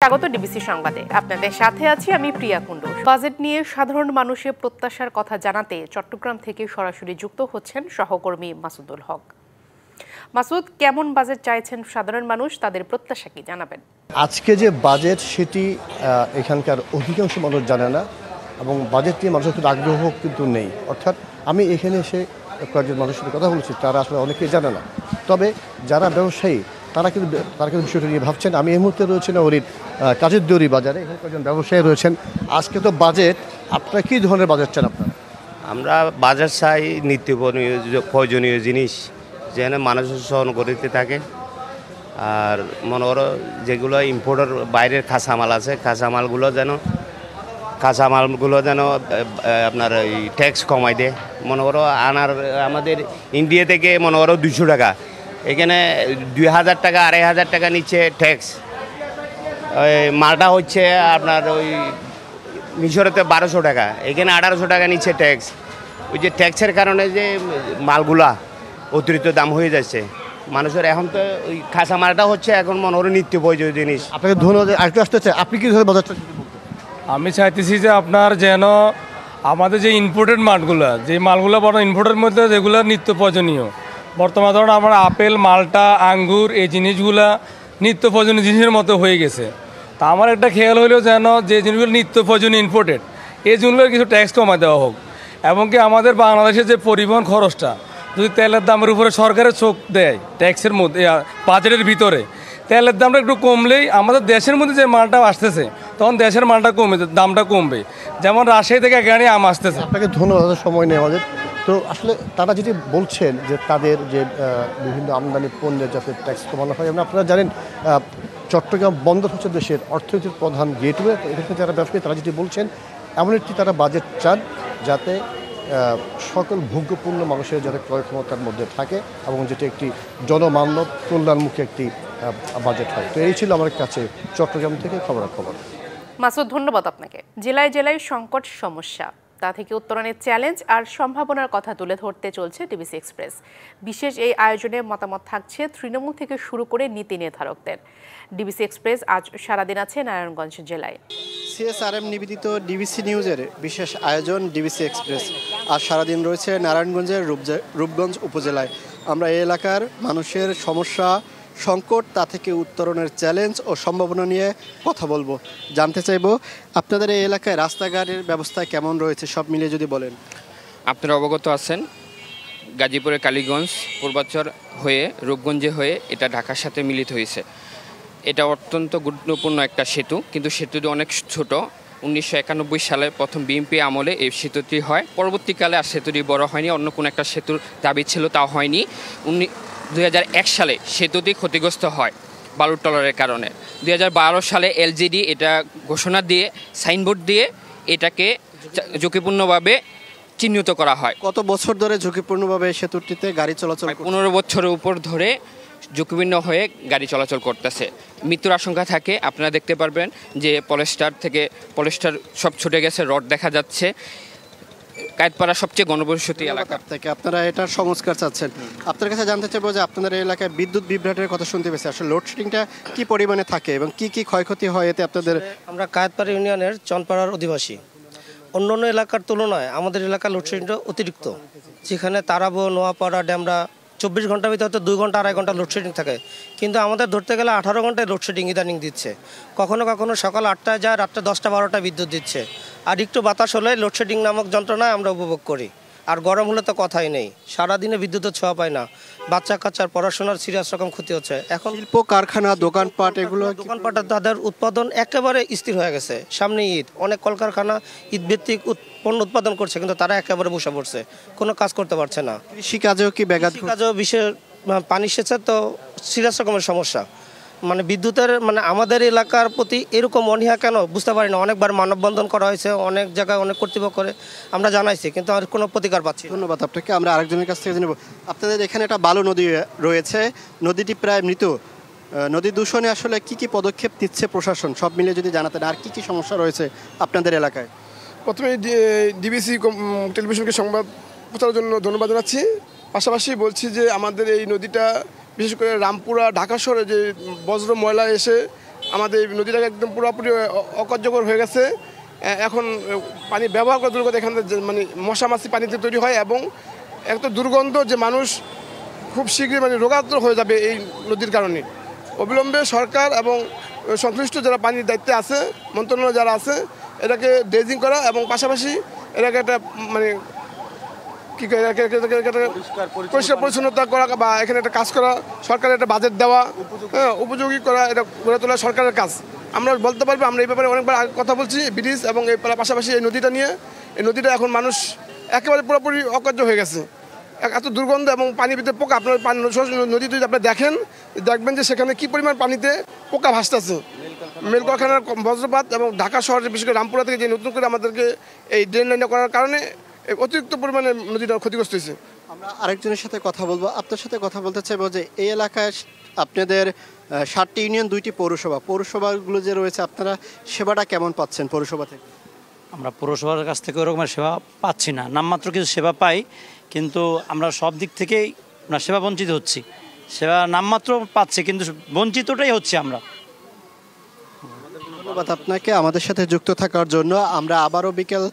স্বাগত ডিবিসি সংবাদে। আপনাদের সাথে আছি আমি প্রিয়া কুণ্ডু। বাজেট নিয়ে সাধারণ মানুষের প্রত্যাশার কথা জানাতে চট্টগ্রাম থেকে সরাসরি যুক্ত হচ্ছেন সহকর্মী মাসুদুল হক। মাসুদ, কেমন বাজেট চাইছেন সাধারণ মানুষ, তাদের প্রত্যাশা কি জানাবেন? আজকে যে বাজেট সেটি এখানকার অধিকাংশ মানুষ জানে না এবং বাজেট নিয়ে মানুষের কিন্তু আগ্রহ কিন্তু নেই। অর্থাৎ আমি এখানে এসে কয়েকজন মানুষের সাথে কথা বলছি, তারা আসলে অনেকেই জানে না। তবে যারা ব্যবসায়ী তারা কিন্তু বিষয়টা নিয়ে ভাবছেন। আমি এই মুহূর্তে রয়েছি নগরীর কাজের দৌড়ি বাজারে, এখানে কয়েকজন ব্যবসায়ী রয়েছেন। আজকে তো বাজেট, আপনারা কী ধরনের বাজেট চান? আমরা বাজার চাই নিত্য প্রয়োজনীয় জিনিস যেন মানুষের সহন করতে থাকে। আর মনে করো যেগুলো ইম্পোর্টের বাইরের কাঁচামাল আছে, কাঁচামালগুলো যেন আপনার এই ট্যাক্স কমাই দেয়। মনে করো আমাদের ইন্ডিয়া থেকে মনে করো 200 টাকা, এখানে 2000 টাকা 2500 টাকা নিচ্ছে ট্যাক্স। ওই মালটা হচ্ছে আপনার ওই মিশরেতে 1200 টাকা, এখানে 1800 টাকা নিচ্ছে ট্যাক্স। ওই যে ট্যাক্সের কারণে যে মালগুলা অতিরিক্ত দাম হয়ে যাচ্ছে মানুষের। এখন তো ওই কাঁচা মালটা হচ্ছে এখন মনে হয় নিত্য প্রয়োজনীয় জিনিস। আপনাকে ধন্যবাদ। আরেকটু আসতে চাই, আপনি কি ধরনের বাজারটা? আমি চাইতেছি যে আপনার যেন আমাদের যে ইম্পোর্টেড মালগুলো বড় ইম্পোর্টের মধ্যে যেগুলো নিত্য প্রয়োজনীয়, বর্তমানে ধরুন আমার আপেল, মালটা, আঙ্গুর, এই জিনিসগুলা নিত্য প্রয়োজনীয় জিনিসের মতো হয়ে গেছে। তা আমার একটা খেয়াল হইলো যেন যে জিনিসগুলো নিত্য প্রয়োজনীয় ইম্পোর্টেড, এই জিনিসগুলোর কিছু ট্যাক্স কমায় দেওয়া হোক। এবং কি আমাদের বাংলাদেশের যে পরিবহন খরচটা, যদি তেলের দামের উপরে সরকারের চোখ দেয় ট্যাক্সের মধ্যে বাজেটের ভিতরে, তেলের দামটা একটু কমলেই আমাদের দেশের মধ্যে যে মালটা আসতেছে তখন দেশের মালটা দামটা কমবে। যেমন রাজশাহী থেকে গাড়ি আম আসতেছে। আপনাকে ধন্যবাদ, সময় নেই আমাদের। তো আসলে তারা যেটি বলছেন যে তাদের যে বিভিন্ন আমদানি পণ্যের যাতে ট্যাক্স কমানো হয়। এবং আপনারা জানেন চট্টগ্রাম বন্দর হচ্ছে দেশের অর্থনীতির প্রধান গেটওয়ে। তো এখানে যারা ব্যবসায়ী তারা যেটি বলছেন, এমন একটি তারা বাজেট চান যাতে সকল ভোগ্যপূর্ণ মানুষের যাতে ক্রয় ক্ষমতার মধ্যে থাকে এবং যেটি একটি জনমানব কল্যাণমুখী একটি বাজেট হয়। তো এই ছিল আমার কাছে চট্টগ্রাম থেকে খবরাখবর। মাসুদ, ধন্যবাদ আপনাকে। জেলায় জেলায় সংকট সমস্যা, তা থেকে উত্তরণের চ্যালেঞ্জ আর সম্ভাবনার কথা তুলে ধরতে চলছে ডিবিসি এক্সপ্রেস। বিশেষ এই আয়োজনে মতামত থাকছে তৃণমূল থেকে শুরু করে নীতি নির্ধারকদের। ডিবিসি এক্সপ্রেস আজ সারাদিন আছে নারায়ণগঞ্জ জেলায়। সিএসআরএম নিবেদিত ডিবিসি নিউজের বিশেষ আয়োজন ডিবিসি এক্সপ্রেস আজ সারাদিন রয়েছে নারায়ণগঞ্জের রূপগঞ্জ উপজেলায়। আমরা এই এলাকার মানুষের সমস্যা, সংকট, তা থেকে উত্তরণের চ্যালেঞ্জ ও সম্ভাবনা নিয়ে কথা বলবো, জানতে চাইব আপনাদের এই এলাকায় রাস্তাঘাটের ব্যবস্থা কেমন রয়েছে, সব মিলিয়ে যদি বলেন। আপনারা অবগত আছেন গাজীপুরের কালীগঞ্জ পূর্বাচর হয়ে রূপগঞ্জে হয়ে এটা ঢাকার সাথে মিলিত হয়েছে। এটা অত্যন্ত গুরুত্বপূর্ণ একটা সেতু, কিন্তু সেতুটি অনেক ছোট। 1991 সালে প্রথম বিএনপি আমলে এই সেতুটি হয়। পরবর্তীকালে আর সেতুটি বড় হয়নি, অন্য কোনো একটা সেতুর দাবি ছিল তাও হয়নি। 2001 সালে সেতুটি ক্ষতিগ্রস্ত হয় বালুর টলারের কারণে। 2012 সালে এলজিডি এটা ঘোষণা দিয়ে সাইনবোর্ড দিয়ে এটাকে ঝুঁকিপূর্ণভাবে চিহ্নিত করা হয়। কত বছর ধরে ঝুঁকিপূর্ণভাবে সেতুটিতে গাড়ি চলাচল? 15 বছরের উপর ধরে ঝুঁকিপূর্ণ হয়ে গাড়ি চলাচল করতেছে। মৃত্যুর আশঙ্কা থাকে। আপনারা দেখতে পারবেন যে পলেস্টার সব ছুটে গেছে, রড দেখা যাচ্ছে। কায়েতপাড়া সবচেয়ে গণবসতি এলাকা থেকে আপনারা এটার সংস্কার চাচ্ছেন। আপনার কাছে জানতে চাইবো যে আপনাদের এলাকায় বিদ্যুৎ বিভ্রাটের কথা শুনতে পেয়েছি, আসলে লোডশেডিংটা কি পরিমাণে থাকে এবং কি কি ক্ষয়ক্ষতি হয় এতে আপনাদের? আমরা কায়েতপাড়া ইউনিয়নের চনপাড়ার অধিবাসী। অন্যান্য এলাকার তুলনায় আমাদের এলাকার লোডশেডিংটা অতিরিক্ত। যেখানে তারাবো, নোয়াপাড়া, ড্যামরা 24 ঘন্টার ভিতরে হয়তো 2 ঘন্টা 2.5 ঘন্টা লোডশেডিং থাকে, কিন্তু আমাদের ধরতে গেলে 18 ঘন্টায় লোডশেডিং ইদানিং দিচ্ছে। কখনো কখনো সকাল 8টায় যায়, রাত্রে 10টা 12টা বিদ্যুৎ দিচ্ছে। আর একটু বাতাস হলে লোডশেডিং নামক যন্ত্রণায় আমরা উপভোগ করি। আর গরম হলে তো কথাই নেই, সারাদিনে বিদ্যুতের ছোঁয়া পায় না। বাচ্চা কাচ্চার পড়াশোনার সিরিয়াস রকম ক্ষতি হচ্ছে। এখন শিল্প কারখানা, দোকানপাট, দোকানপাটে তাদের উৎপাদন একেবারে স্থির হয়ে গেছে। সামনে ঈদ, অনেক কলকারখানা ঈদ ভিত্তিক পণ্য উৎপাদন করছে, কিন্তু তারা একেবারে বসে পড়ছে, কোনো কাজ করতে পারছে না। কৃষিকাজেও কি ব্যাঘাত? কৃষিকাজেও বিশেষ পানি সেচের তো সিরিয়াস রকমের সমস্যা। মানে বিদ্যুতের আমাদের এলাকার প্রতি এরকম অনীহা কেন বুঝতে পারি না। অনেকবার মানববন্ধন করা হয়েছে, অনেক জায়গায় অনেক কর্তৃপক্ষ করে আমরা জানাইছি, কিন্তু আর কোনো প্রতিকার পাচ্ছি। ধন্যবাদ আপনাকে। আমরা আরেকজনের কাছ থেকে জানব, আপনাদের এখানে একটা বালু নদী রয়েছে, নদীটি প্রায় মৃত। নদী দূষণে আসলে কি কি পদক্ষেপ নিচ্ছে প্রশাসন, সব মিলিয়ে যদি জানাতেন। আর কি কি সমস্যা রয়েছে আপনাদের এলাকায়? প্রথমে ডিবিসি টেলিভিশনকে সংবাদ প্রচারের জন্য ধন্যবাদ জানাচ্ছি। পাশাপাশি বলছি যে আমাদের এই নদীটা বিশেষ করে রামপুরা ঢাকা শহরে যে বজ্র ময়লা এসে আমাদের এই নদীটাকে একদম পুরোপুরি অকার্যকর হয়ে গেছে। এখন পানি ব্যবহার করা দুর্গন্ধ, এখানে মানে মশা মাছি পানিতে তৈরি হয় এবং এত দুর্গন্ধ যে মানুষ খুব শীঘ্রই মানে রোগাক্রান্ত হয়ে যাবে এই নদীর কারণে। অবিলম্বে সরকার এবং সংশ্লিষ্ট যারা পানির দায়িত্বে আছে, মন্ত্রণালয় যারা আছে, এটাকে ড্রেজিং করা এবং পাশাপাশি এটাকে একটা মানে কী পরিষ্কার পরিচ্ছন্নতা করা বা এখানে একটা কাজ করা, সরকারের একটা বাজেট দেওয়া, হ্যাঁ, উপযোগী করা, এটা গড়ে তোলা সরকারের কাজ। আমরা বলতে পারবো, আমরা এই ব্যাপারে অনেকবার কথা বলছি ব্রিজ এবং এই পাশাপাশি এই নদীটা নিয়ে। এই নদীটা এখন মানুষ একেবারে পুরোপুরি অকার্য হয়ে গেছে, এত দুর্গন্ধ এবং পানির ভিতরে পোকা। আপনার নদী যদি আপনি দেখবেন যে সেখানে কি পরিমাণ পানিতে পোকা ভাসতেছে। মেল কারখানার বজ্রপাত এবং ঢাকা শহরের বিশেষ করে রামপুরা থেকে যে নতুন করে আমাদেরকে এই ড্রেন লাইনটা করার কারণে অতিরিক্ত পরিমাণে নদীটা ক্ষতিগ্রস্ত হয়েছে। আমরা আরেকজনের সাথে কথা বলবো, আপনার সাথে কথা বলতে চাইবো যে এই এলাকায় আপনাদের 7টি ইউনিয়ন, 2টি পৌরসভা, পৌরসভাগুলো যে রয়েছে আপনারা সেবাটা কেমন পাচ্ছেন পৌরসভা থেকে? আমরা পৌরসভার কাছ থেকে ওরকম সেবা পাচ্ছি না, নামমাত্র কিছু সেবা পাই, কিন্তু আমরা সব দিক থেকেই আমরা সেবা বঞ্চিত হচ্ছি। সেবা নামমাত্র পাচ্ছি কিন্তু বঞ্চিতটাই হচ্ছে আমরা। ধন্যবাদ আপনাকে আমাদের সাথে যুক্ত থাকার জন্য। আমরা আবারও বিকেল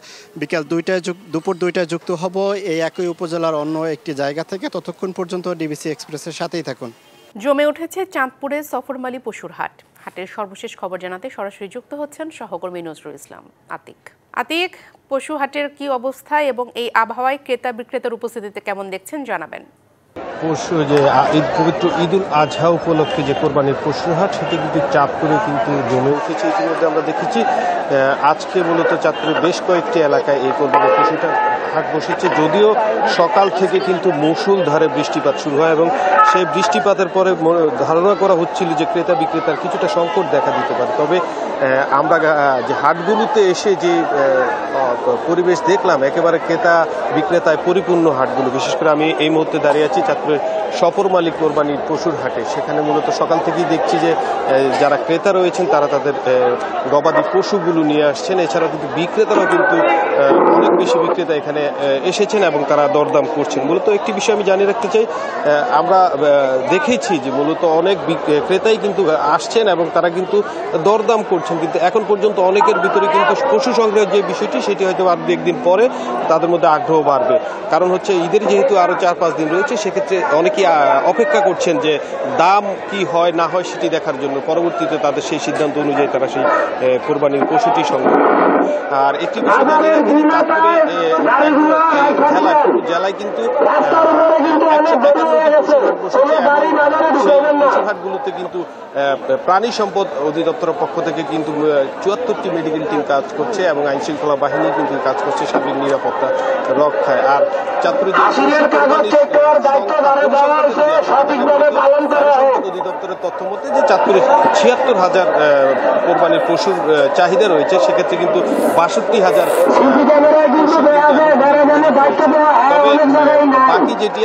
2টায় দুপুর 2টায় যুক্ত হব এই একই উপজেলার অন্য একটি জায়গা থেকে। ততক্ষণ পর্যন্ত ডিবিসি এক্সপ্রেসের সাথেই থাকুন। জমে উঠেছে চাঁদপুরের সফরমালী পশুর হাট। হাটের সর্বশেষ খবর জানাতে সরাসরি যুক্ত হচ্ছেন সহকর্মী নজরুল ইসলাম আতিক। পশু হাটের কি অবস্থা এবং এই আবহাওয়ায় ক্রেতা বিক্রেতার উপস্থিতিতে কেমন দেখছেন জানাবেন। পশু যে পবিত্র ঈদুল আজহা উপলক্ষে যে কোরবানির পশুর হাট, সেটি কিন্তু চাঁদপুরে কিন্তু জমে উঠেছে। ইতিমধ্যে আমরা দেখেছি আজকে মূলত চাঁদপুরের বেশ কয়েকটি এলাকায় এই কোরবানির পশুটা হাট বসেছে। যদিও সকাল থেকে কিন্তু মুষলধারে বৃষ্টিপাত শুরু হয় এবং সেই বৃষ্টিপাতের পরে ধারণা করা হচ্ছিল যে ক্রেতা বিক্রেতার কিছুটা সংকট দেখা দিতে পারে। তবে আমরা যে হাটগুলোতে এসে যে পরিবেশ দেখলাম, একেবারে ক্রেতা বিক্রেতায় পরিপূর্ণ হাটগুলো। বিশেষ করে আমি এই মুহূর্তে দাঁড়িয়ে আছি চাঁদপুরের সফরমালী কোরবানির পশুর হাটে। সেখানে মূলত সকাল থেকেই দেখছি যে যারা ক্রেতা রয়েছেন তারা তাদের গবাদি পশুগুলো নিয়ে আসছেন। এছাড়াও কিন্তু বিক্রেতারাও কিন্তু অনেক বেশি বিক্রেতা এখানে এসেছেন এবং তারা দরদাম করছেন। মূলত একটি বিষয় আমি জানিয়ে রাখতে চাই, আমরা দেখেছি যে মূলত অনেক ক্রেতাই কিন্তু আসছেন এবং তারা কিন্তু দরদাম করছেন, কিন্তু এখন পর্যন্ত অনেকের ভিতরে কিন্তু পশু সংগ্রহের যে বিষয়টি সেটি হয়তো আর 2-1 দিন পরে তাদের মধ্যে আগ্রহ বাড়বে। কারণ হচ্ছে ঈদের যেহেতু আরও 4-5 দিন রয়েছে, সেক্ষেত্রে অনেকেই অপেক্ষা করছেন যে দাম কি হয় না হয় সেটি দেখার জন্য। পরবর্তীতে তাদের সেই সিদ্ধান্ত অনুযায়ী তারা সেই কোরবানির পশুটি সংগ্রহ করবে। আর একটি বিষয় জেলায় কিন্তু 195টি হাটগুলোতে কিন্তু প্রাণী সম্পদ অধিদপ্তরের পক্ষ থেকে কিন্তু 74টি মেডিকেল টিম কাজ করছে এবং আইন শৃঙ্খলা বাহিনী কিন্তু কাজ করছে সার্বিক নিরাপত্তা রক্ষায়। আর চাঁদপুরে অধিদপ্তরের তথ্য মতে যে চাঁদপুরে 76,000 কোরবানির পশুর চাহিদা রয়েছে, সেক্ষেত্রে কিন্তু 62,000 বাকি যেটি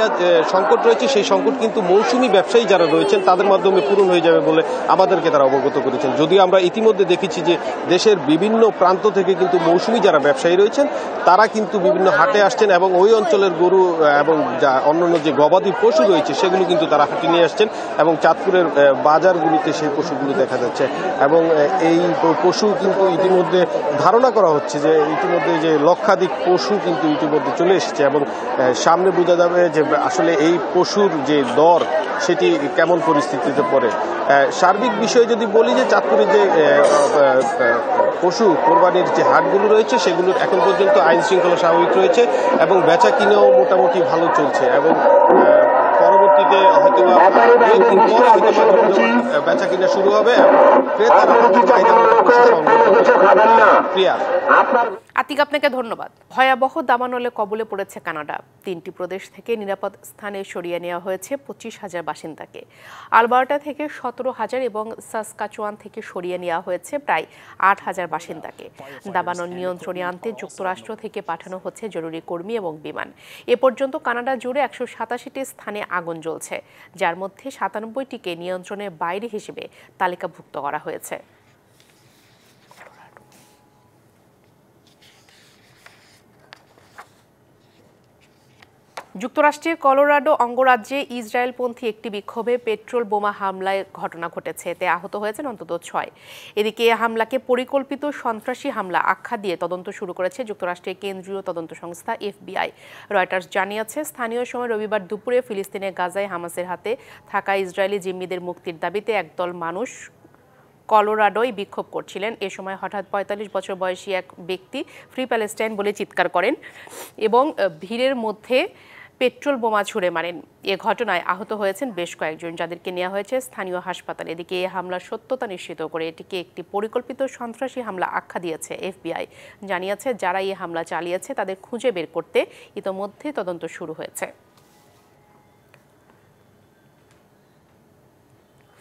সংকট রয়েছে সেই সংকট কিন্তু মৌসুমি ব্যবসায়ী যারা রয়েছেন তাদের মাধ্যমে পূরণ হয়ে যাবে বলে আমাদেরকে তারা অবগত করেছেন। যদিও আমরা ইতিমধ্যে দেখেছি যে দেশের বিভিন্ন প্রান্ত থেকে কিন্তু মৌসুমি যারা ব্যবসায়ী রয়েছেন তারা কিন্তু বিভিন্ন হাটে আসছেন এবং ওই অঞ্চলের গরু এবং অন্যান্য যে গবাদি পশু রয়েছে সেগুলো কিন্তু তারা হাটে নিয়ে আসছেন এবং চাঁদপুরের বাজারগুলিতে সেই পশুগুলো দেখা যাচ্ছে। এবং এই পশু কিন্তু ইতিমধ্যে ধারণা করা হচ্ছে যে ইতিমধ্যে যে লক্ষাধিক পশু কিন্তু ইতিমধ্যে চলে এসেছে এবং সামনে বোঝা যাবে যে আসলে এই পশুর যে দর সেটি কেমন পরিস্থিতিতে পড়ে। সার্বিক বিষয়ে যদি বলি যে চাঁদপুরে যে পশু কোরবানির যে হাটগুলো রয়েছে সেগুলোর এখন পর্যন্ত আইন শৃঙ্খলা স্বাভাবিক রয়েছে এবং বেচা কিনেও মোটামুটি ভালো চলছে এবং পরবর্তীতে হয়তো বেচা কিনা শুরু হবে। আতিক, আপনাকে ধন্যবাদ। ভয়াবহ দাবানলে কবলে পড়েছে কানাডা। 3টি প্রদেশ থেকে নিরাপদ স্থানে সরিয়ে নেওয়া হয়েছে 25,000 বাসিন্দাকে। আলবার্টা থেকে 17,000 এবং সাসকাচুয়ান থেকে সরিয়ে নেওয়া হয়েছে প্রায় 8,000 বাসিন্দাকে। দাবানল নিয়ন্ত্রণে আনতে যুক্তরাষ্ট্র থেকে পাঠানো হচ্ছে জরুরি কর্মী এবং বিমান। এ পর্যন্ত কানাডা জুড়ে 187টি স্থানে আগুন জ্বলছে, যার মধ্যে 97টিকে নিয়ন্ত্রণের বাইরে হিসেবে তালিকাভুক্ত করা হয়েছে। যুক্তরাষ্ট্রের কলোরাডো অঙ্গরাজ্যে ইসরায়েলপন্থী একটি বিক্ষোভে পেট্রোল বোমা হামলায় ঘটনা ঘটেছে, এতে আহত হয়েছেন অন্তত 6। এদিকে এ হামলাকে পরিকল্পিত সন্ত্রাসী হামলা আখ্যা দিয়ে তদন্ত শুরু করেছে যুক্তরাষ্ট্রের কেন্দ্রীয় তদন্ত সংস্থা FBI। রয়টার্স জানিয়েছে, স্থানীয় সময় রবিবার দুপুরে ফিলিস্তিনের গাজায় হামাসের হাতে থাকা ইসরায়েলি জিম্মিদের মুক্তির দাবিতে একদল মানুষ কলোরাডোয় বিক্ষোভ করছিলেন। এ সময় হঠাৎ 45 বছর বয়সী এক ব্যক্তি ফ্রি প্যালেস্টাইন বলে চিৎকার করেন এবং ভিড়ের মধ্যে পেট্রোল বোমা ছুড়ে মারেন। এ ঘটনায় আহত হয়েছেন বেশ কয়েকজন, যাদেরকে নেওয়া হয়েছে স্থানীয় হাসপাতালে। এদিকে এই হামলার সত্যতা নিশ্চিত করে এটিকে একটি পরিকল্পিত সন্ত্রাসী হামলা আখ্যা দিয়েছে FBI। জানিয়েছে, যারা এই হামলা চালিয়েছে তাদের খুঁজে বের করতে ইতোমধ্যে তদন্ত শুরু হয়েছে।